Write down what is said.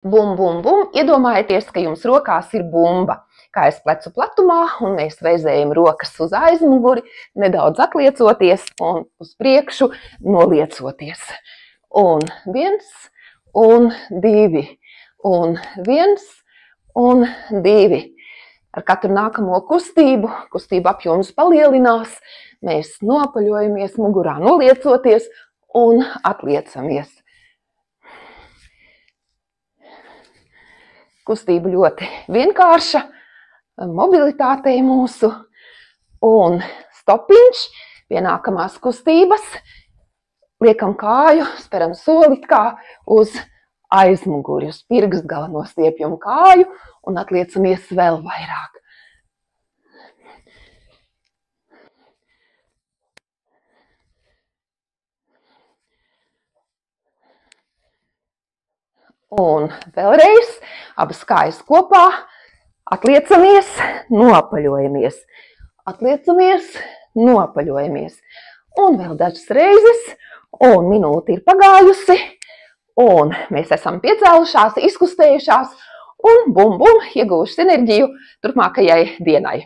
Bum, bum, bum. Iedomājieties, ka jums rokās ir bumba. Kājas plecu platumā, un mēs veizējam rokas uz aizmuguri, nedaudz atliecoties un uz priekšu noliecoties. Un 1, un 2, un 1, un 2. Ar katru nākamo kustību apjoms palielinās, mēs nopaļojamies mugurā noliecoties un atliecamies. Kustība ļoti vienkārša, mobilitātei mūsu, un stopiņš pie nākamās kustības, liekam kāju, speram soli kā uz aizmuguri, uz pirkstgala nostiepjam kāju un atliecamies vēl vairāk. Un vēlreiz abas kājas kopā, atliecamies, nopaļojamies, atliecamies, nopaļojamies. Un vēl dažas reizes, un minūte ir pagājusi, un mēs esam piecēlušās, izkustējušās, un bum, bum, ieguvušas enerģiju turpmākajai dienai.